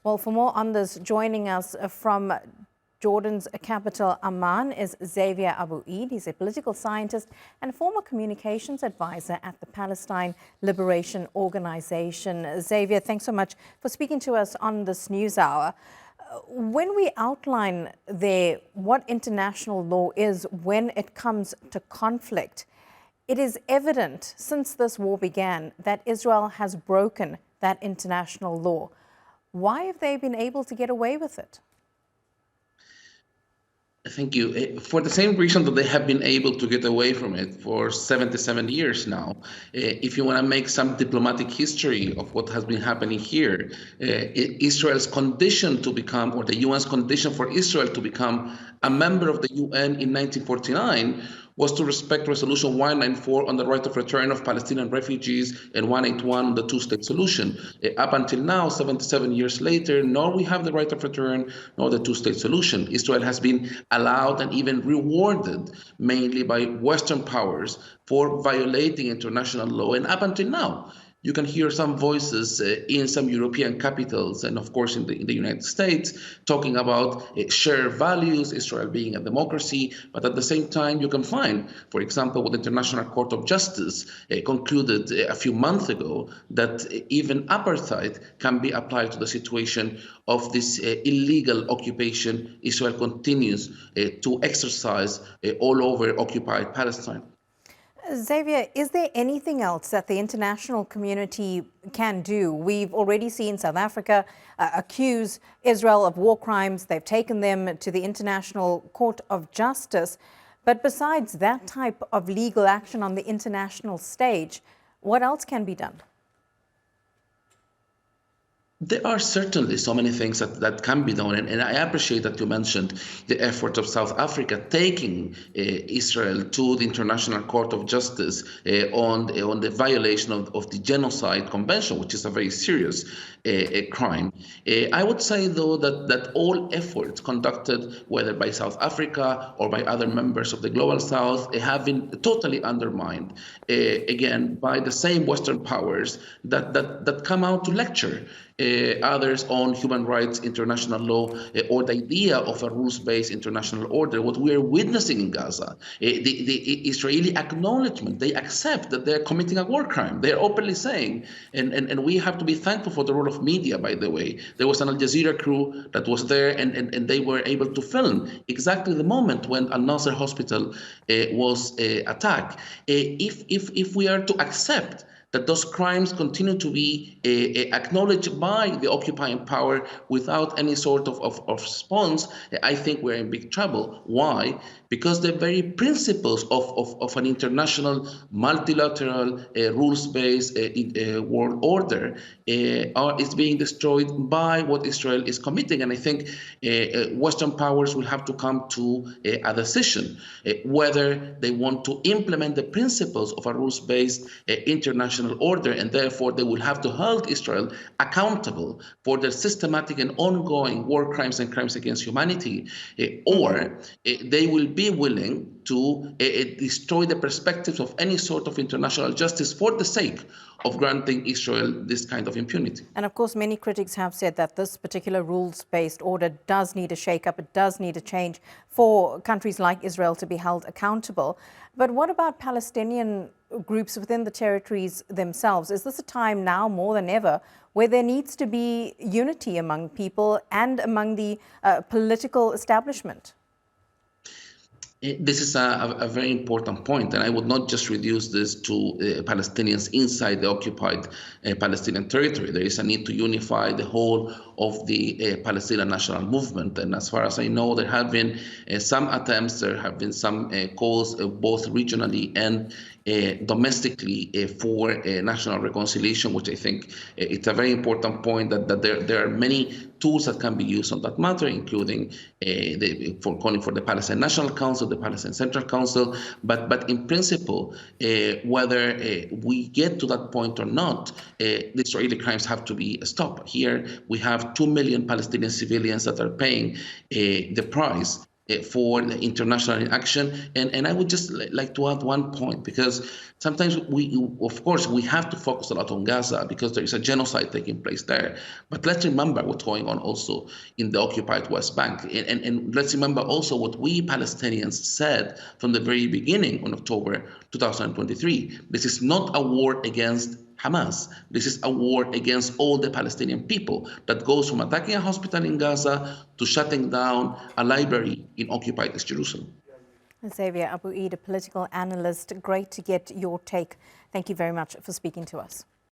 Well, for more on this, joining us from Jordan's capital, Amman, is Xavier Abu Eid. He's a political scientist and former communications advisor at the Palestine Liberation Organization. Xavier, thanks so much for speaking to us on this news hour. When we outline there what international law is when it comes to conflict, it is evident since this war began that Israel has broken that international law. Why have they been able to get away with it? Thank you. For the same reason that they have been able to get away from it for 77 years now. If you want to make some diplomatic history of what has been happening here, Israel's condition to become, or the UN's condition for Israel to become a member of the UN in 1949 was to respect Resolution 194 on the right of return of Palestinian refugees and 181 on the two-state solution. Up until now, 77 years later, nor we have the right of return nor the two-state solution. Israel has been allowed and even rewarded mainly by Western powers for violating international law. And up until now, you can hear some voices in some European capitals and, of course, in the United States talking about shared values, Israel being a democracy. But at the same time, you can find, for example, what the International Court of Justice concluded a few months ago, that even apartheid can be applied to the situation of this illegal occupation Israel continues to exercise all over occupied Palestine. Xavier, is there anything else that the international community can do? We've already seen South Africa accuse Israel of war crimes. They've taken them to the International Court of Justice. But besides that type of legal action on the international stage, what else can be done? There are certainly so many things that can be done, and I appreciate that you mentioned the effort of South Africa taking Israel to the International Court of Justice on the violation of the Genocide Convention, which is a very serious crime. I would say, though, that all efforts conducted, whether by South Africa or by other members of the Global South, have been totally undermined, again, by the same Western powers that come out to lecture others on human rights, international law, or the idea of a rules-based international order. What we are witnessing in Gaza, the Israeli acknowledgement, they accept that they're committing a war crime. They're openly saying, and we have to be thankful for the role of media, by the way. There was an Al Jazeera crew that was there, and they were able to film exactly the moment when Nasser Hospital was attacked. If we are to accept that those crimes continue to be acknowledged by the occupying power without any sort of response, I think we're in big trouble. Why? Because the very principles of an international, multilateral, rules-based world order is being destroyed by what Israel is committing. And I think Western powers will have to come to a decision whether they want to implement the principles of a rules-based international order, and therefore they will have to hold Israel accountable for their systematic and ongoing war crimes and crimes against humanity, or they will be willing to destroy the perspectives of any sort of international justice for the sake of granting Israel this kind of impunity. And of course, many critics have said that this particular rules-based order does need a shake-up, it does need a change for countries like Israel to be held accountable. But what about Palestinian groups within the territories themselves? Is this a time now more than ever where there needs to be unity among people and among the political establishment? This is a very important point, and I would not just reduce this to Palestinians inside the occupied Palestinian territory. There is a need to unify the whole of the Palestinian national movement. And as far as I know, there have been some attempts, there have been some calls both regionally and domestically for national reconciliation, which I think it's a very important point that there are many tools that can be used on that matter, including for calling for the Palestine National Council, the Palestine Central Council. But in principle, whether we get to that point or not, the Israeli crimes have to be stopped. Here we have 2 million Palestinian civilians that are paying the price for the international action. And I would just like to add one point, because sometimes of course, we have to focus a lot on Gaza because there is a genocide taking place there. But let's remember what's going on also in the occupied West Bank. And let's remember also what we Palestinians said from the very beginning on October 2023. This is not a war against Hamas. This is a war against all the Palestinian people that goes from attacking a hospital in Gaza to shutting down a library in occupied East Jerusalem. Xavier Abu Eid, a political analyst. Great to get your take. Thank you very much for speaking to us.